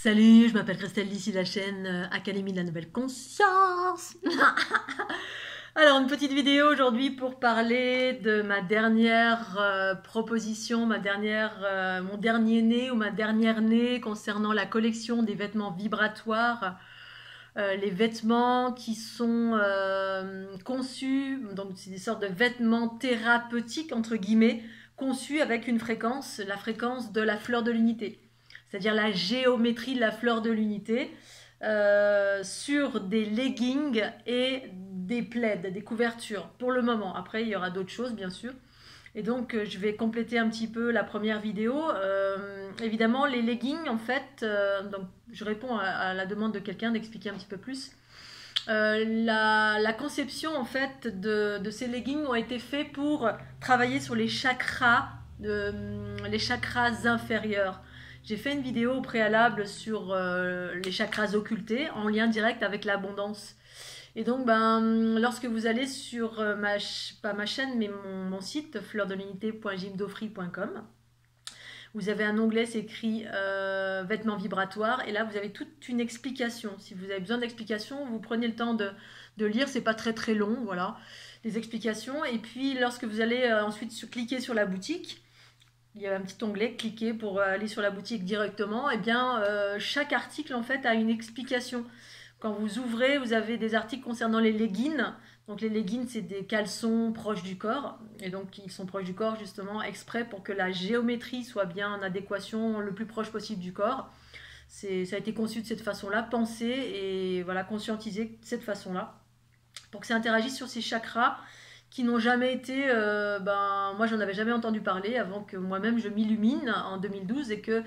Salut, je m'appelle Christelle, d'ici la chaîne Académie de la Nouvelle Conscience. Alors, une petite vidéo aujourd'hui pour parler de ma dernière proposition, mon dernier né ou ma dernière née concernant la collection des vêtements vibratoires. Les vêtements qui sont conçus, donc c'est des sortes de vêtements thérapeutiques, entre guillemets, conçus avec une fréquence, la fréquence de la fleur de l'unité. C'est-à-dire la géométrie de la fleur de l'unité, sur des leggings et des plaids, des couvertures, pour le moment. Après, il y aura d'autres choses, bien sûr. Et donc, je vais compléter un petit peu la première vidéo. Évidemment, les leggings, en fait, donc, je réponds à la demande de quelqu'un d'expliquer un petit peu plus. La conception, en fait, de ces leggings ont été faits pour travailler sur les chakras inférieurs. J'ai fait une vidéo au préalable sur les chakras occultés en lien direct avec l'abondance. Et donc, lorsque vous allez sur pas ma chaîne, mais mon site fleurdelunité.gymdofree.com, vous avez un onglet, c'est écrit vêtements vibratoires, et là vous avez toute une explication. Si vous avez besoin d'explications, vous prenez le temps de lire, c'est pas très long, voilà, les explications. Et puis lorsque vous allez ensuite cliquer sur la boutique, il y a un petit onglet, cliquez pour aller sur la boutique directement. Et bien, chaque article en fait a une explication. Quand vous ouvrez, vous avez des articles concernant les leggings. Donc les leggings, c'est des caleçons proches du corps. Et donc ils sont proches du corps justement exprès pour que la géométrie soit bien en adéquation le plus proche possible du corps. Ça a été conçu de cette façon-là, pensé et voilà, conscientisé de cette façon-là. Pour que ça interagisse sur ces chakras qui n'ont jamais été, moi j'en avais jamais entendu parler avant que moi-même je m'illumine en 2012 et que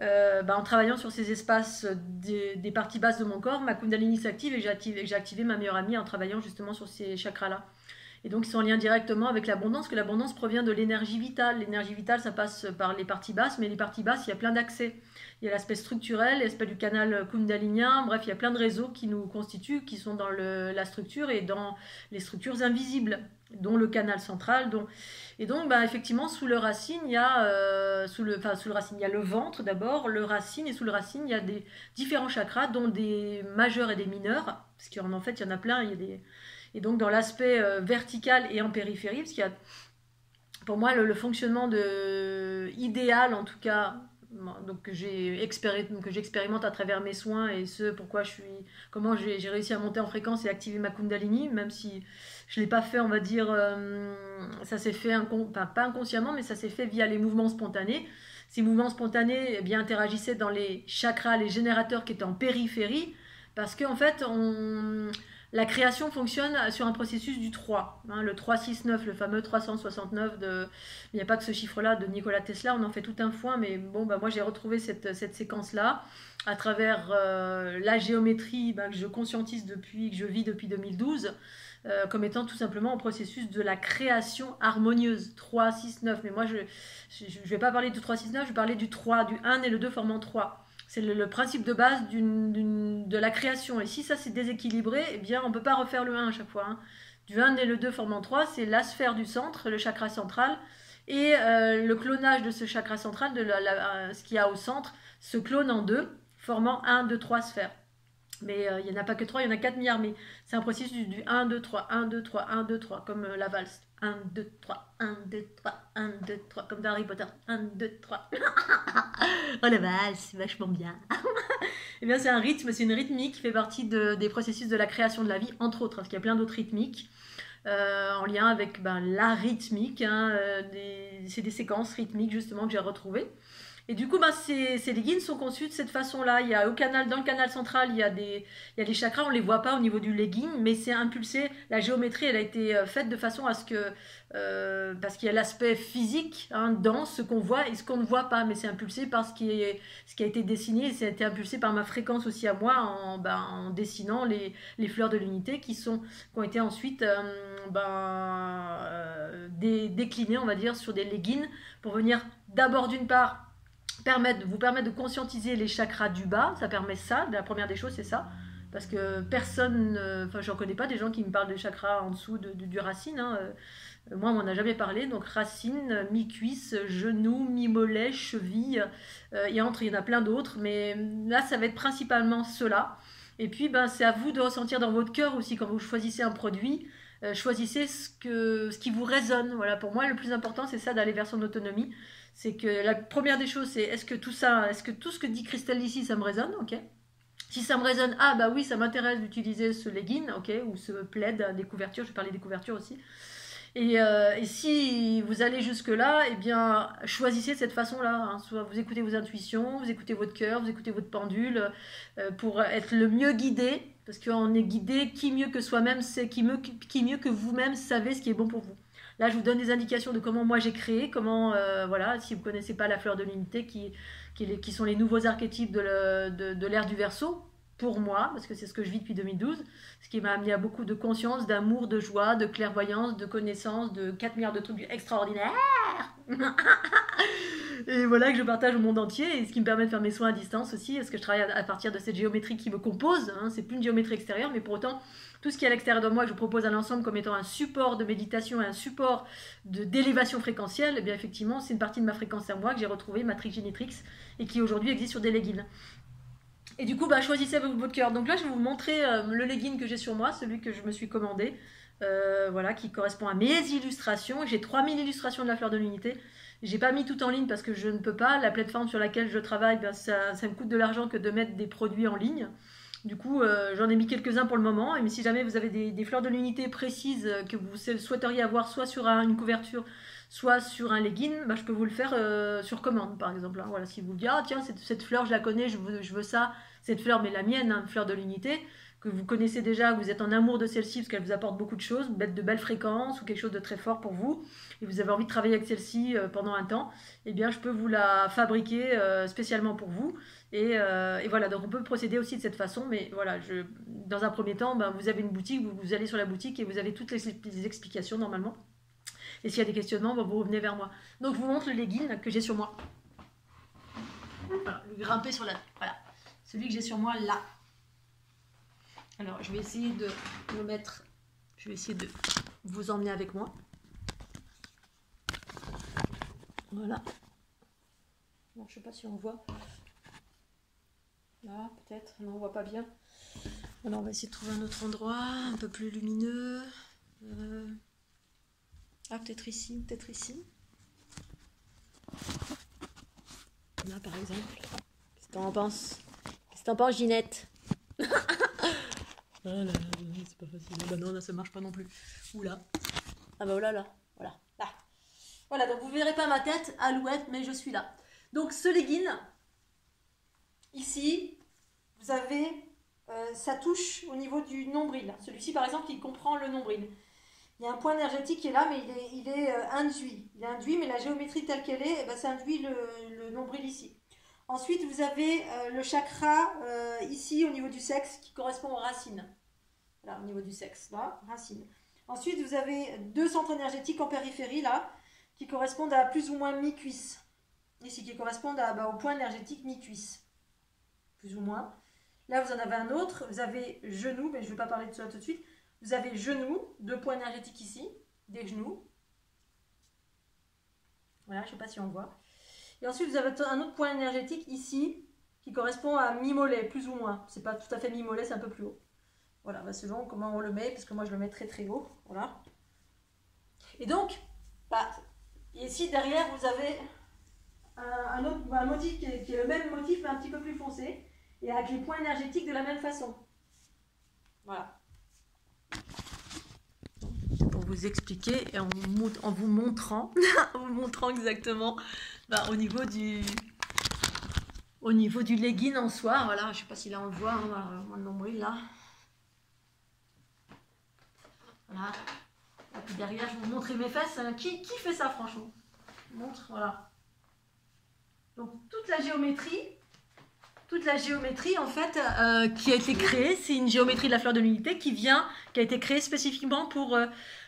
en travaillant sur ces espaces des parties basses de mon corps, ma Kundalini s'active et j'ai activé ma meilleure amie en travaillant justement sur ces chakras-là. Et donc ils sont en lien directement avec l'abondance, que l'abondance provient de l'énergie vitale. L'énergie vitale, ça passe par les parties basses, mais les parties basses, il y a plein d'accès. Il y a l'aspect structurel, l'aspect du canal kundalinien, bref, il y a plein de réseaux qui nous constituent, qui sont dans la structure et dans les structures invisibles, dont le canal central. Et donc, effectivement, sous le racine, il y a sous le racine, il y a le ventre d'abord, le racine, et sous le racine, il y a des différents chakras, dont des majeurs et des mineurs, parce qu'en fait, il y en a plein. Et donc, dans l'aspect vertical et en périphérie, parce qu'il y a, pour moi, le fonctionnement idéal, en tout cas, donc que j'expérimente à travers mes soins et comment j'ai réussi à monter en fréquence et activer ma Kundalini, même si je ne l'ai pas fait, on va dire, ça s'est fait, pas inconsciemment, mais ça s'est fait via les mouvements spontanés. Ces mouvements spontanés interagissaient dans les chakras, les générateurs qui étaient en périphérie, parce qu'en fait, la création fonctionne sur un processus du 3. Le 369, le fameux 369 il n'y a pas que ce chiffre-là de Nikola Tesla, on en fait tout un foin, mais bon, moi j'ai retrouvé cette séquence-là à travers la géométrie que je conscientise que je vis depuis 2012, comme étant tout simplement un processus de la création harmonieuse. 3, 6, 9. Mais moi, je ne vais pas parler du 3, 6, 9, je vais parler du 3, du 1 et le 2 formant 3. C'est le principe de base de la création. Et si ça c'est déséquilibré, eh bien on ne peut pas refaire le 1 à chaque fois. Du 1 et le 2 formant 3, c'est la sphère du centre, le chakra central. Et le clonage de ce chakra central, ce qu'il y a au centre, se clone en 2, formant 1, 2, 3 sphères. Mais il n'y en a pas que 3, il y en a 4 milliards. Mais c'est un processus du 1, 2, 3, 1, 2, 3, 1, 2, 3, comme la valse. 1, 2, 3, 1, 2, 3, 1, 2, 3, comme dans Harry Potter. 1, 2, 3. Oh la valse, c'est vachement bien. Eh bien, c'est un rythme, c'est une rythmique qui fait partie des processus de la création de la vie, entre autres, parce qu'il y a plein d'autres rythmiques. En lien avec la rythmique, c'est des séquences rythmiques justement que j'ai retrouvées. Et du coup, ces leggings sont conçus de cette façon-là. Dans le canal central, il y a les chakras, on ne les voit pas au niveau du legging, mais c'est impulsé. La géométrie, elle a été faite de façon à ce que, parce qu'il y a l'aspect physique dans ce qu'on voit et ce qu'on ne voit pas, mais c'est impulsé par ce qui a été dessiné, et ça a été impulsé par ma fréquence aussi à moi en dessinant les fleurs de l'unité qui ont été ensuite déclinées, on va dire, sur des leggings pour venir d'abord d'une part vous permettre de conscientiser les chakras du bas. Ça permet ça, la première des choses c'est ça, parce que personne, j'en connais pas des gens qui me parlent de chakras en dessous du racine, Moi, on m'en a jamais parlé. Donc, racine, mi-cuisse, genou, mi-mollet, cheville. Et entre, il y en a plein d'autres. Mais là, ça va être principalement cela. Et puis, ben, c'est à vous de ressentir dans votre cœur aussi, quand vous choisissez un produit. Choisissez ce qui vous résonne. Voilà, pour moi, le plus important, c'est ça, d'aller vers son autonomie. C'est que la première des choses, c'est est-ce que tout ce que dit Christelle ici, ça me résonne, ok? Si ça me résonne, ah bah oui, ça m'intéresse d'utiliser ce legging, ok, ou ce plaid, des couvertures, je vais parler des couvertures aussi. Et si vous allez jusque-là, eh bien, choisissez de cette façon-là. Hein. Soit vous écoutez vos intuitions, vous écoutez votre cœur, vous écoutez votre pendule, pour être le mieux guidé. Parce qu'on est guidé, qui mieux que soi-même, qui mieux que vous-même savez ce qui est bon pour vous. Là, je vous donne des indications de comment moi j'ai créé, comment, voilà, si vous ne connaissez pas la fleur de l'unité, qui sont les nouveaux archétypes de l'ère du Verseau, pour moi, parce que c'est ce que je vis depuis 2012, ce qui m'a amené à beaucoup de conscience, d'amour, de joie, de clairvoyance, de connaissance, de 4 milliards de trucs extraordinaires. Et voilà, que je partage au monde entier, et ce qui me permet de faire mes soins à distance aussi, parce que je travaille à partir de cette géométrie qui me compose, hein, c'est plus une géométrie extérieure, mais pour autant, tout ce qui est à l'extérieur de moi, que je propose à l'ensemble comme étant un support de méditation et un support d'élévation fréquentielle, eh bien effectivement, c'est une partie de ma fréquence à moi que j'ai retrouvée, Matrix Génétrix, et qui aujourd'hui existe sur des leggings. Et du coup, bah, choisissez avec votre cœur. Donc là, je vais vous montrer le legging que j'ai sur moi, celui que je me suis commandé, voilà, qui correspond à mes illustrations. J'ai 3000 illustrations de la fleur de l'unité. J'ai pas mis tout en ligne parce que je ne peux pas. La plateforme sur laquelle je travaille, ben, ça me coûte de l'argent que de mettre des produits en ligne. Du coup, j'en ai mis quelques-uns pour le moment. Et mais si jamais vous avez des fleurs de l'unité précises que vous souhaiteriez avoir soit sur une couverture, soit sur un legging, bah, je peux vous le faire sur commande, par exemple. Hein. Voilà, si vous dites, ah tiens, cette fleur, je la connais, je veux ça, cette fleur, mais la mienne, hein, fleur de l'unité, que vous connaissez déjà, que vous êtes en amour de celle-ci parce qu'elle vous apporte beaucoup de choses, de belles fréquences ou quelque chose de très fort pour vous, et vous avez envie de travailler avec celle-ci pendant un temps, eh bien je peux vous la fabriquer spécialement pour vous. Et voilà, donc on peut procéder aussi de cette façon, mais voilà, dans un premier temps, ben, vous avez une boutique, vous allez sur la boutique et vous avez toutes les explications normalement. Et s'il y a des questionnements, ben, vous revenez vers moi. Donc je vous montre le legging que j'ai sur moi. Voilà, le grimper sur voilà, celui que j'ai sur moi là. Alors, je vais essayer de me mettre, je vais essayer de vous emmener avec moi. Voilà. Bon, je ne sais pas si on voit. Là, peut-être. Non, on ne voit pas bien. Alors, on va essayer de trouver un autre endroit, un peu plus lumineux. Ah, peut-être ici, peut-être ici. Là, par exemple. Qu'est-ce que t'en penses? Qu'est-ce que t'en penses, Ginette? Ah là là, c'est pas facile. Bah non, là ça marche pas non plus. Oula. Ah bah voilà, là. Voilà. Là. Voilà, donc vous verrez pas ma tête, alouette, mais je suis là. Donc ce legging, ici, vous avez sa touche au niveau du nombril. Celui-ci, par exemple, il comprend le nombril. Il y a un point énergétique qui est là, mais il est induit. Il est induit, mais la géométrie telle qu'elle est, bah, ça induit le nombril ici. Ensuite, vous avez le chakra ici au niveau du sexe qui correspond aux racines. Voilà, au niveau du sexe, là, racines. Ensuite, vous avez 2 centres énergétiques en périphérie, là, qui correspondent à plus ou moins mi-cuisse. Ici, qui correspondent au point énergétique mi-cuisse. Plus ou moins. Là, vous en avez un autre. Vous avez genou, mais je ne vais pas parler de ça tout de suite. Vous avez genou, 2 points énergétiques ici, des genoux. Voilà, je ne sais pas si on voit. Et ensuite, vous avez un autre point énergétique ici, qui correspond à mi-mollet, plus ou moins. C'est pas tout à fait mi-mollet, c'est un peu plus haut. Voilà, bah selon comment on le met, parce que moi je le mets très très haut. Voilà. Et donc, bah, ici derrière, vous avez un motif qui est le même motif, mais un petit peu plus foncé, et avec les points énergétiques de la même façon. Voilà. Pour vous expliquer et en vous montrant, exactement bah, au niveau du legging en soi. Voilà, je sais pas si là on le voit, hein, mon nombril là. Voilà. Et puis derrière, je vais vous montrer mes fesses. Qui fait ça franchement? Je vous montre, voilà. Donc toute la géométrie en fait qui a été créée, c'est une géométrie de la fleur de l'unité qui a été créée spécifiquement pour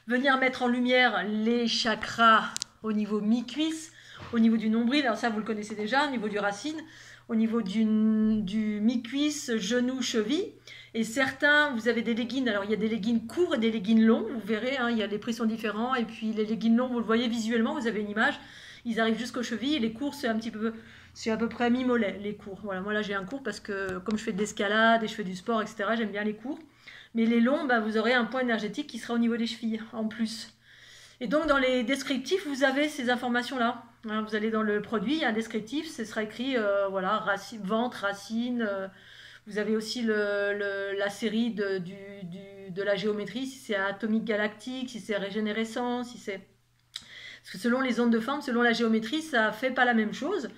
venir mettre en lumière les chakras au niveau mi-cuisse, au niveau du nombril, alors ça vous le connaissez déjà, au niveau du racine, au niveau du mi-cuisse, genou, cheville. Et certains, vous avez des leggings, alors il y a des leggings courts et des leggings longs, vous verrez, hein, les prix sont différents. Et puis les leggings longs, vous le voyez visuellement, vous avez une image, ils arrivent jusqu'aux chevilles. Et les courts, c'est à peu près à mi-mollet, les courts. Voilà, moi là j'ai un court parce que comme je fais de l'escalade et je fais du sport, etc., j'aime bien les courts. Mais les longs, bah, vous aurez un point énergétique qui sera au niveau des chevilles, en plus. Et donc dans les descriptifs, vous avez ces informations-là. Hein, vous allez dans le produit, il y a un descriptif, ce sera écrit, voilà, ventre, racine. Vous avez aussi la série de la géométrie, si c'est atomique galactique, si c'est régénérescent, si c'est... Parce que selon les ondes de forme, selon la géométrie, ça ne fait pas la même chose.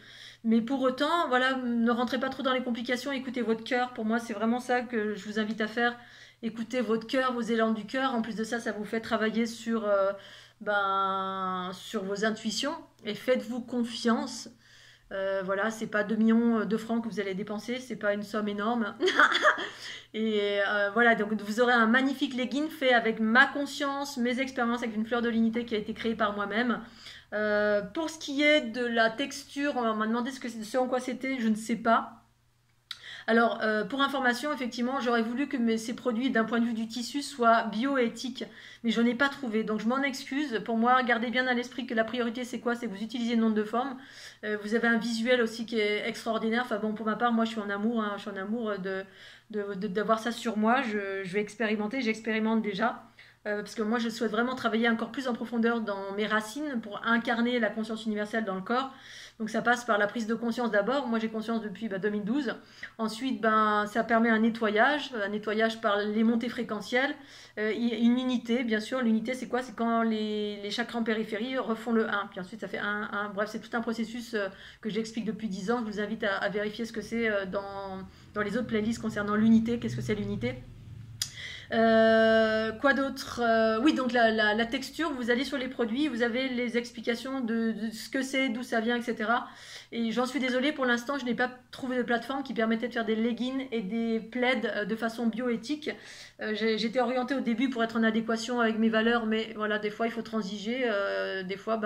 Mais pour autant, voilà, ne rentrez pas trop dans les complications, écoutez votre cœur. Pour moi, c'est vraiment ça que je vous invite à faire. Écoutez votre cœur, vos élans du cœur. En plus de ça, ça vous fait travailler sur vos intuitions. Et faites-vous confiance. Voilà, c'est pas 2 millions de francs que vous allez dépenser, c'est pas une somme énorme. Et voilà, donc vous aurez un magnifique legging fait avec ma conscience, mes expériences avec une fleur de l'unité qui a été créée par moi-même. Pour ce qui est de la texture, on m'a demandé ce en quoi c'était, je ne sais pas. Alors, pour information, effectivement, j'aurais voulu que ces produits, d'un point de vue du tissu, soient bioéthiques, mais je n'en ai pas trouvé. Donc, je m'en excuse. Pour moi, gardez bien à l'esprit que la priorité, c'est quoi? C'est que vous utilisez une onde de forme. Vous avez un visuel aussi qui est extraordinaire. Enfin bon, pour ma part, moi, je suis en amour. Hein, je suis en amour d'avoir ça sur moi. Je vais expérimenter. J'expérimente déjà. Parce que moi, je souhaite vraiment travailler encore plus en profondeur dans mes racines pour incarner la conscience universelle dans le corps. Donc ça passe par la prise de conscience d'abord. Moi j'ai conscience depuis 2012. Ensuite, ça permet un nettoyage par les montées fréquentielles, une unité, bien sûr. L'unité c'est quoi? C'est quand les chakras en périphérie refont le 1. Puis ensuite ça fait 1, 1. Bref, c'est tout un processus que j'explique depuis 10 ans. Je vous invite à vérifier ce que c'est dans les autres playlists concernant l'unité. Qu'est-ce que c'est l'unité? Quoi d'autre? Oui, donc la texture, vous allez sur les produits, vous avez les explications de ce que c'est, d'où ça vient, etc. Et j'en suis désolée, pour l'instant, je n'ai pas trouvé de plateforme qui permettait de faire des leggings et des plaids de façon bioéthique. J'étais orientée au début pour être en adéquation avec mes valeurs, mais voilà, des fois, il faut transiger. Des fois,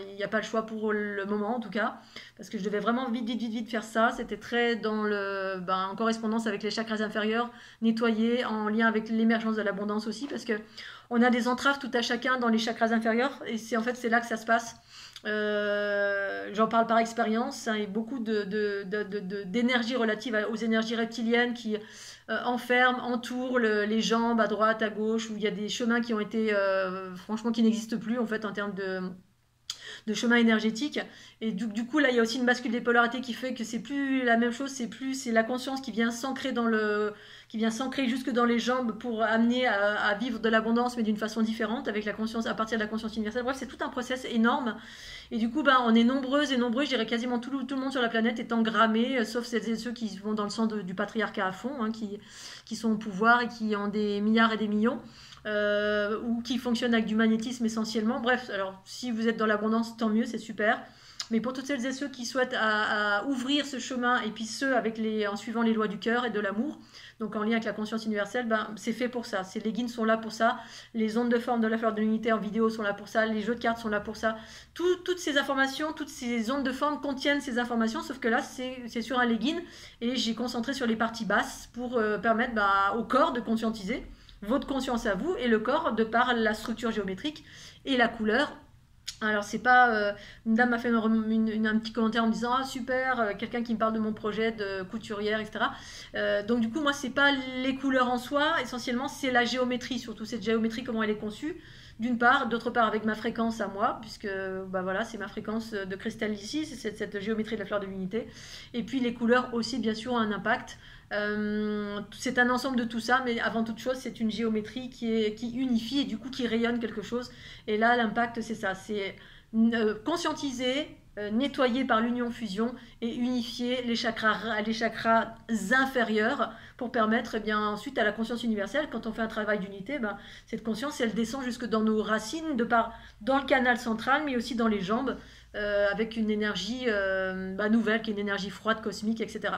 il n'y a pas le choix pour le moment, en tout cas, parce que je devais vraiment vite faire ça. C'était très en correspondance avec les chakras inférieurs, nettoyer, en lien avec l'émergence de l'abondance aussi, parce que on a des entraves tout à chacun dans les chakras inférieurs, et c'est là que ça se passe. J'en parle par expérience, hein, et beaucoup d'énergie relative aux énergies reptiliennes qui enferment, entourent les jambes à droite, à gauche, où il y a des chemins qui ont été, franchement, qui n'existent plus en fait en termes de chemin énergétique. Et du coup, là, il y a aussi une bascule des polarités qui fait que c'est plus la même chose, c'est la conscience qui vient s'ancrer jusque dans les jambes pour amener à vivre de l'abondance, mais d'une façon différente, avec la conscience, à partir de la conscience universelle. Bref, c'est tout un process énorme. Et du coup, on est nombreuses et nombreux, je dirais quasiment tout le monde sur la planète est engrammé, sauf celles et ceux qui vont dans le sens du patriarcat à fond, hein, qui sont au pouvoir et qui ont des milliards et des millions. Ou qui fonctionnent avec du magnétisme essentiellement. Bref, alors si vous êtes dans l'abondance, tant mieux, c'est super. Mais pour toutes celles et ceux qui souhaitent à ouvrir ce chemin, et puis ceux en suivant les lois du cœur et de l'amour, donc en lien avec la conscience universelle, c'est fait pour ça. Ces leggings sont là pour ça. Les ondes de forme de la fleur de l'unité en vidéo sont là pour ça. Les jeux de cartes sont là pour ça. Toutes ces informations, toutes ces ondes de forme contiennent ces informations, sauf que là, c'est sur un legging, et j'ai concentré sur les parties basses pour permettre au corps de conscientiser votre conscience à vous et le corps de par la structure géométrique et la couleur. Alors c'est pas une dame m'a fait un petit commentaire en me disant ah super, quelqu'un qui me parle de mon projet de couturière, etc. Donc du coup moi c'est pas les couleurs en soi, essentiellement c'est la géométrie, surtout cette géométrie, comment elle est conçue d'une part, d'autre part avec ma fréquence à moi, puisque voilà, c'est ma fréquence de cristal ici, c'est cette géométrie de la fleur de l'unité, et puis les couleurs aussi bien sûr ont un impact. C'est un ensemble de tout ça, mais avant toute chose, c'est une géométrie qui unifie et du coup qui rayonne quelque chose. Et là, l'impact, c'est ça, c'est conscientiser, nettoyer par l'union-fusion et unifier les chakras inférieurs pour permettre ensuite à la conscience universelle, quand on fait un travail d'unité, cette conscience, elle descend jusque dans nos racines, dans le canal central, mais aussi dans les jambes, avec une énergie nouvelle, qui est une énergie froide, cosmique, etc.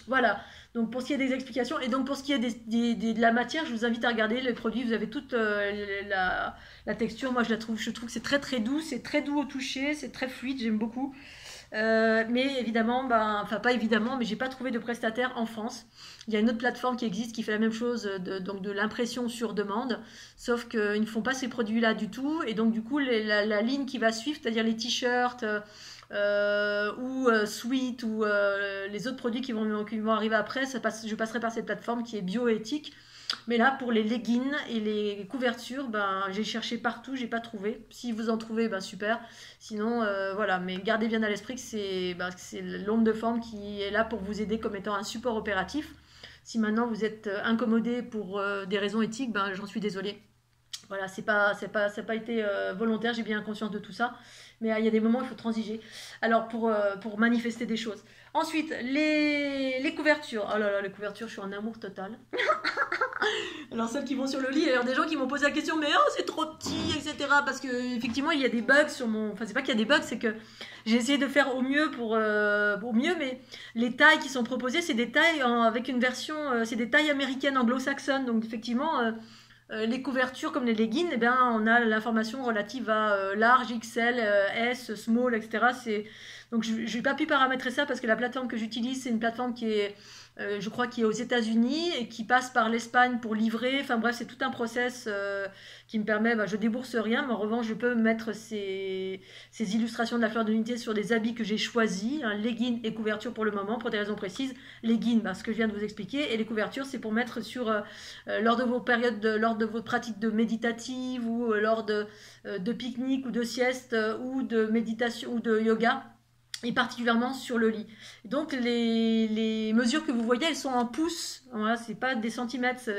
Voilà, donc pour ce qui est des explications, et donc pour ce qui est de la matière, je vous invite à regarder les produits, vous avez toute la texture, moi je trouve que c'est très très doux, c'est très doux au toucher, c'est très fluide, j'aime beaucoup. Mais évidemment, ben, enfin pas évidemment, mais j'ai pas trouvé de prestataire en France. Il y a une autre plateforme qui existe qui fait la même chose, donc de l'impression sur demande, sauf qu'ils ne font pas ces produits-là du tout. Et donc du coup, la ligne qui va suivre, c'est-à-dire les t-shirts ou sweat ou les autres produits qui vont arriver après, je passerai par cette plateforme qui est bioéthique. Mais là, pour les leggings et les couvertures, ben, j'ai cherché partout, j'ai pas trouvé. Si vous en trouvez, ben, super. Sinon, voilà. Mais gardez bien à l'esprit que c'est l'onde de forme qui est là pour vous aider comme étant un support opératif. Si maintenant vous êtes incommodé pour des raisons éthiques, ben, j'en suis désolée. Voilà, ça n'a pas été volontaire, j'ai bien conscience de tout ça. Mais il y a des moments où il faut transiger. Alors, pour manifester des choses. Ensuite, les couvertures. Oh là là, les couvertures, je suis en amour total. Alors celles qui vont sur le lit, alors des gens qui m'ont posé la question, mais oh c'est trop petit, etc. Parce que effectivement il y a des bugs sur mon, enfin c'est pas qu'il y a des bugs, c'est que j'ai essayé de faire au mieux au mieux, mais les tailles qui sont proposées, c'est des tailles avec une version, c'est des tailles américaines anglo-saxonnes, donc effectivement les couvertures comme les leggings, eh bien, on a l'information relative à large, XL, S, small, etc. Donc je n'ai pas pu paramétrer ça parce que la plateforme que j'utilise, c'est une plateforme qui est, je crois, qui est aux États-Unis et qui passe par l'Espagne pour livrer. Enfin bref, c'est tout un process qui me permet, bah, je débourse rien, mais en revanche, je peux mettre ces illustrations de la fleur de l'unité sur des habits que j'ai choisis, hein, leggings et couverture pour le moment, pour des raisons précises. Leggings, bah, ce que je viens de vous expliquer, et les couvertures, c'est pour mettre sur lors de vos périodes, lors de votre pratique de méditative ou lors de pique-nique ou de sieste ou de méditation ou de yoga et particulièrement sur le lit. Donc les mesures que vous voyez, elles sont en pouces. Voilà, c'est pas des centimètres.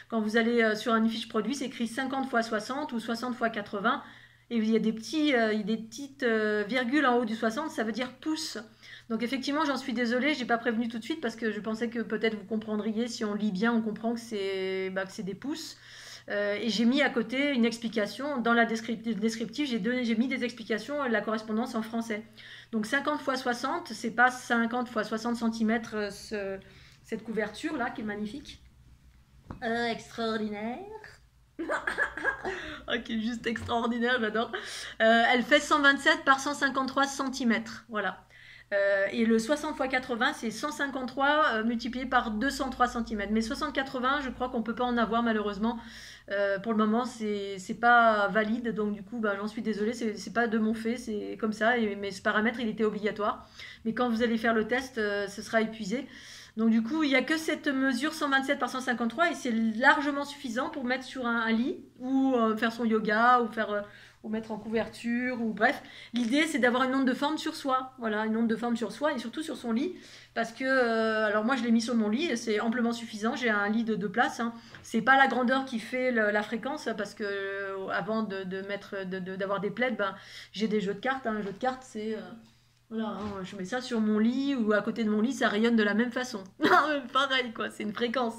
Quand vous allez sur une fiche produit, c'est écrit 50 x 60 ou 60 x 80. Et il y a des petites virgules en haut du 60, ça veut dire pouces. Donc effectivement, j'en suis désolée, j'ai pas prévenu tout de suite parce que je pensais que peut-être vous comprendriez. Si on lit bien, on comprend que c'est des pouces. Et j'ai mis à côté une explication. Dans la descriptive, j'ai mis des explications et la correspondance en français. Donc 50 x 60, c'est pas 50 x 60 cm cette couverture là qui est magnifique. Extraordinaire. Ok, juste extraordinaire, j'adore. Elle fait 127 par 153 cm. Voilà. Et le 60 x 80, c'est 153 multiplié par 203 cm. Mais 60-80, je crois qu'on ne peut pas en avoir malheureusement. Pour le moment, c'est pas valide, donc du coup, bah, j'en suis désolée, c'est pas de mon fait, c'est comme ça. Mais ce paramètre, il était obligatoire. Mais quand vous allez faire le test, ce sera épuisé. Donc du coup, il n'y a que cette mesure 127 par 153 et c'est largement suffisant pour mettre sur un lit ou faire son yoga ou mettre en couverture ou bref. L'idée c'est d'avoir une onde de forme sur soi, voilà, une onde de forme sur soi et surtout sur son lit parce que alors moi je l'ai mis sur mon lit, c'est amplement suffisant, j'ai un lit de 2 places, hein. C'est pas la grandeur qui fait la fréquence parce que avant d'avoir des plaids, ben, j'ai des jeux de cartes, hein. Un jeu de cartes c'est voilà, hein, je mets ça sur mon lit ou à côté de mon lit, ça rayonne de la même façon. Pareil, quoi, c'est une fréquence.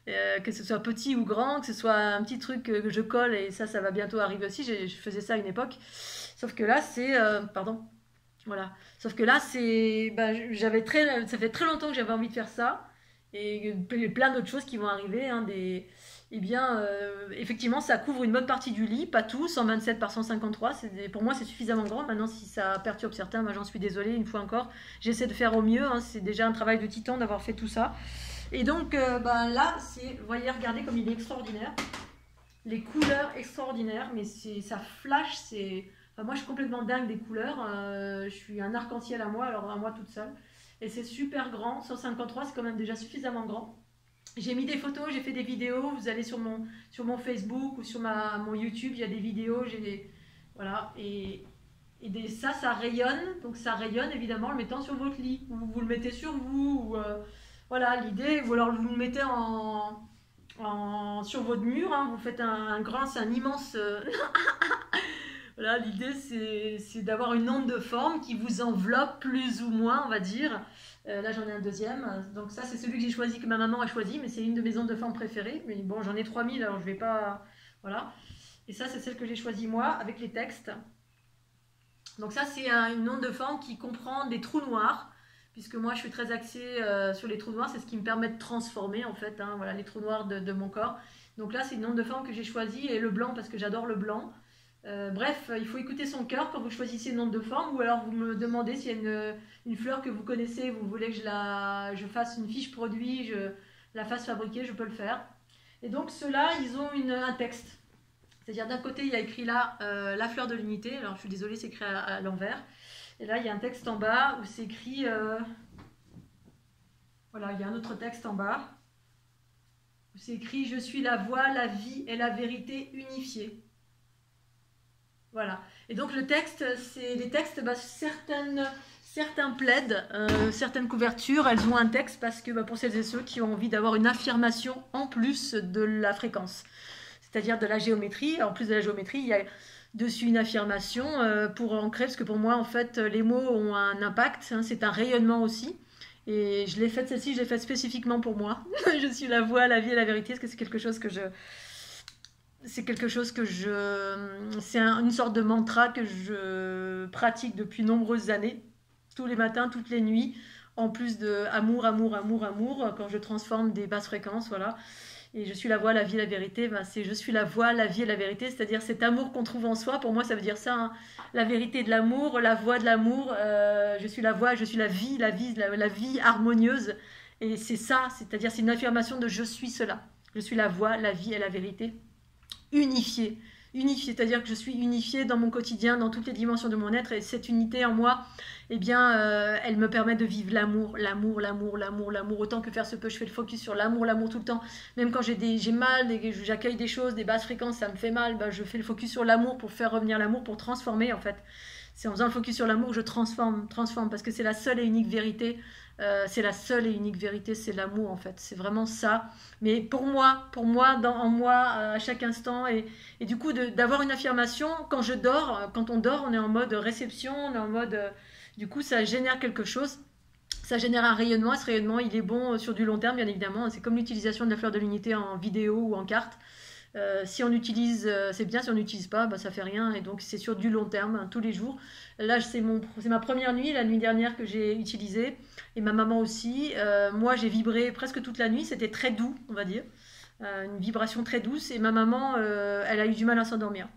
Que ce soit petit ou grand, que ce soit un petit truc que je colle, et ça va bientôt arriver aussi. Je faisais ça à une époque. Sauf que là, c'est. Pardon. Voilà. Sauf que là, c'est. Bah, ça fait très longtemps que j'avais envie de faire ça. Et plein d'autres choses qui vont arriver. Hein, eh bien, effectivement, ça couvre une bonne partie du lit, pas tout, 127 par 153. Pour moi, c'est suffisamment grand. Maintenant, si ça perturbe certains, moi, j'en suis désolée. Une fois encore, j'essaie de faire au mieux. Hein, c'est déjà un travail de titan d'avoir fait tout ça. Et donc, ben, là, vous voyez, regardez comme il est extraordinaire. Les couleurs extraordinaires, mais ça flash. Enfin, moi, je suis complètement dingue des couleurs. Je suis un arc-en-ciel à moi, alors à moi toute seule. Et c'est super grand. 153, c'est quand même déjà suffisamment grand. J'ai mis des photos, j'ai fait des vidéos. Vous allez sur mon Facebook ou sur mon YouTube, il y a des vidéos. Voilà. Et ça rayonne. Donc ça rayonne évidemment en le mettant sur votre lit. Ou vous le mettez sur vous. Ou, voilà l'idée. Ou alors vous le mettez sur votre mur. Hein, vous faites un grand, c'est un immense. Voilà, l'idée c'est d'avoir une onde de forme qui vous enveloppe plus ou moins, on va dire. Là j'en ai un deuxième, donc ça c'est celui que j'ai choisi, que ma maman a choisi, mais c'est une de mes ondes de forme préférées. Mais bon, j'en ai 3000, alors je vais pas. Voilà. Et ça c'est celle que j'ai choisie moi, avec les textes. Donc ça c'est une onde de forme qui comprend des trous noirs, puisque moi je suis très axée sur les trous noirs, c'est ce qui me permet de transformer en fait, hein, voilà, les trous noirs de mon corps. Donc là c'est une onde de forme que j'ai choisie, et le blanc parce que j'adore le blanc. Bref, il faut écouter son cœur quand vous choisissez une onde de forme, ou alors vous me demandez s'il y a une fleur que vous connaissez, vous voulez que je fasse une fiche produit, je la fasse fabriquer, je peux le faire. Et donc ceux-là, ils ont un texte. C'est-à-dire d'un côté, il y a écrit là la fleur de l'unité. Alors je suis désolée, c'est écrit à l'envers. Et là, il y a un texte en bas où c'est écrit... voilà, il y a un autre texte en bas où c'est écrit « Je suis la voie, la vie et la vérité unifiée ». Voilà. Et donc le texte, c'est les textes, certains plaident, certaines couvertures, elles ont un texte parce que pour celles et ceux qui ont envie d'avoir une affirmation en plus de la fréquence, c'est-à-dire de la géométrie. En plus de la géométrie, il y a dessus une affirmation pour ancrer, parce que pour moi, en fait, les mots ont un impact, hein, c'est un rayonnement aussi. Et je l'ai faite, celle-ci, je l'ai faite spécifiquement pour moi. Je suis la voie, la vie et la vérité, parce que c'est quelque chose que c'est une sorte de mantra que je pratique depuis nombreuses années, tous les matins, toutes les nuits, en plus de amour, amour, amour, amour, quand je transforme des basses fréquences, voilà. Et je suis la voie, la vie, la vérité, c'est je suis la voie, la vie et la vérité, c'est-à-dire cet amour qu'on trouve en soi. Pour moi, ça veut dire ça, hein. La vérité de l'amour, la voie de l'amour, je suis la voie, je suis la vie, la vie harmonieuse. Et c'est ça, c'est-à-dire c'est une affirmation de je suis cela. Je suis la voie, la vie et la vérité unifiée. Unifiée, c'est-à-dire que je suis unifiée dans mon quotidien, dans toutes les dimensions de mon être, et cette unité en moi, eh bien, elle me permet de vivre l'amour, l'amour, l'amour, l'amour, l'amour, autant que faire se peut. Je fais le focus sur l'amour, l'amour tout le temps. Même quand j'ai mal, j'accueille des choses, des basses fréquences, ça me fait mal, je fais le focus sur l'amour pour faire revenir l'amour, pour transformer en fait. C'est en faisant le focus sur l'amour que je transforme, parce que c'est la seule et unique vérité. C'est la seule et unique vérité, c'est l'amour en fait. C'est vraiment ça. Mais pour moi, en moi, à chaque instant, et du coup d'avoir une affirmation quand je dors, quand on dort, on est en mode réception, on est en mode, du coup, ça génère quelque chose. Ça génère un rayonnement. Ce rayonnement, il est bon sur du long terme, bien évidemment. C'est comme l'utilisation de la fleur de l'unité en vidéo ou en carte. Si on utilise, c'est bien. Si on n'utilise pas, ça fait rien. Et donc c'est sur du long terme, hein, tous les jours. Là, c'est ma première nuit, la nuit dernière que j'ai utilisé, et ma maman aussi. Moi, j'ai vibré presque toute la nuit. C'était très doux, on va dire. Une vibration très douce. Et ma maman, elle a eu du mal à s'endormir.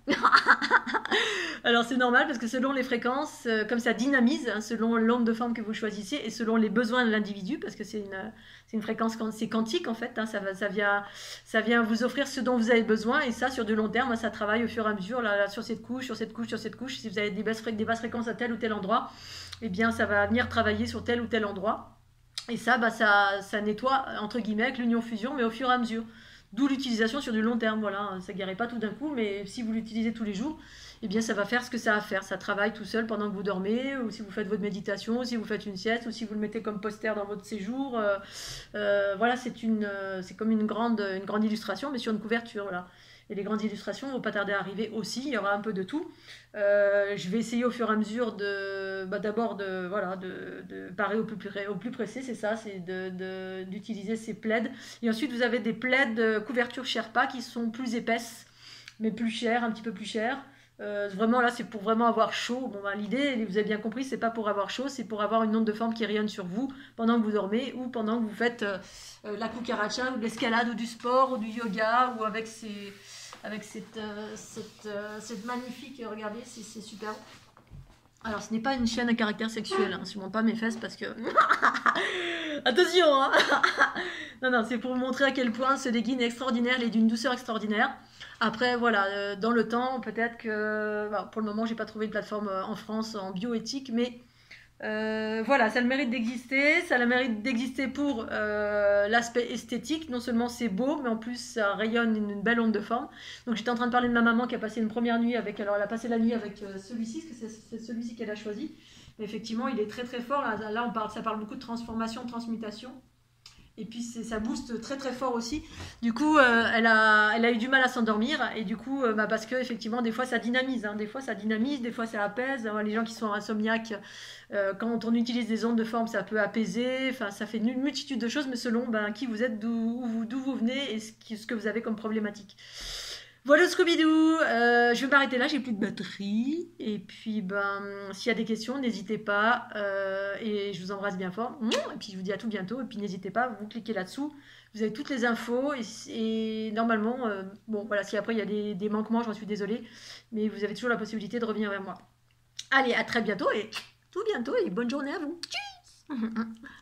Alors c'est normal parce que selon les fréquences, comme ça dynamise, hein, selon l'onde de forme que vous choisissez et selon les besoins de l'individu, parce que c'est une fréquence, c'est quantique en fait, hein, ça vient vous offrir ce dont vous avez besoin, et ça sur du long terme, ça travaille au fur et à mesure, là, sur cette couche, sur cette couche, sur cette couche. Si vous avez des basses fréquences à tel ou tel endroit, eh bien ça va venir travailler sur tel ou tel endroit. Et ça, ça nettoie, entre guillemets, avec l'union-fusion, mais au fur et à mesure. D'où l'utilisation sur du long terme, voilà. Ça ne guérit pas tout d'un coup, mais si vous l'utilisez tous les jours, eh bien ça va faire ce que ça a à faire. Ça travaille tout seul pendant que vous dormez, ou si vous faites votre méditation, ou si vous faites une sieste, ou si vous le mettez comme poster dans votre séjour. Voilà, c'est comme une grande illustration, mais sur une couverture, voilà. Et les grandes illustrations vont pas tarder à arriver aussi, il y aura un peu de tout. Je vais essayer au fur et à mesure d'abord de parer au plus pressé, c'est ça, c'est d'utiliser ces plaids. Et ensuite vous avez des plaids couverture Sherpa qui sont plus épaisses, mais plus chères, un petit peu plus chères. Vraiment là c'est pour vraiment avoir chaud. Bon, l'idée, vous avez bien compris, c'est pas pour avoir chaud, c'est pour avoir une onde de forme qui rayonne sur vous pendant que vous dormez, ou pendant que vous faites la cucaracha, ou de l'escalade, ou du sport, ou du yoga, ou avec cette magnifique, regardez, c'est super. Alors ce n'est pas une chaîne à caractère sexuel, hein, je ne montre pas mes fesses parce que... Attention, hein. Non, c'est pour vous montrer à quel point ce legging est extraordinaire, il est d'une douceur extraordinaire. Après, voilà, dans le temps, peut-être que... pour le moment, j'ai pas trouvé de plateforme en France en bioéthique, mais... voilà, ça a le mérite d'exister, ça a le mérite d'exister pour l'aspect esthétique. Non seulement c'est beau, mais en plus ça rayonne une belle onde de forme. Donc j'étais en train de parler de ma maman qui a passé une première nuit avec, alors elle a passé la nuit avec celui-ci, parce que c'est celui-ci qu'elle a choisi. Mais effectivement, il est très très fort. Là ça parle beaucoup de transformation, de transmutation. Et puis ça booste très très fort aussi. Du coup, elle a eu du mal à s'endormir. Et du coup, parce que effectivement, des fois ça dynamise. Hein. Des fois ça dynamise, des fois ça apaise. Les gens qui sont insomniaques, quand on utilise des ondes de forme, ça peut apaiser. Enfin, ça fait une multitude de choses, mais selon qui vous êtes, d'où vous venez et ce que vous avez comme problématique. Voilà Scooby-Doo, je vais m'arrêter là, j'ai plus de batterie. Et puis, ben, s'il y a des questions, n'hésitez pas. Et je vous embrasse bien fort. Et puis, je vous dis à tout bientôt. Et puis, n'hésitez pas, vous cliquez là-dessous. Vous avez toutes les infos. Et normalement, bon, voilà, si après il y a des manquements, j'en suis désolée. Mais vous avez toujours la possibilité de revenir vers moi. Allez, à très bientôt et tout bientôt. Et bonne journée à vous. Tchuss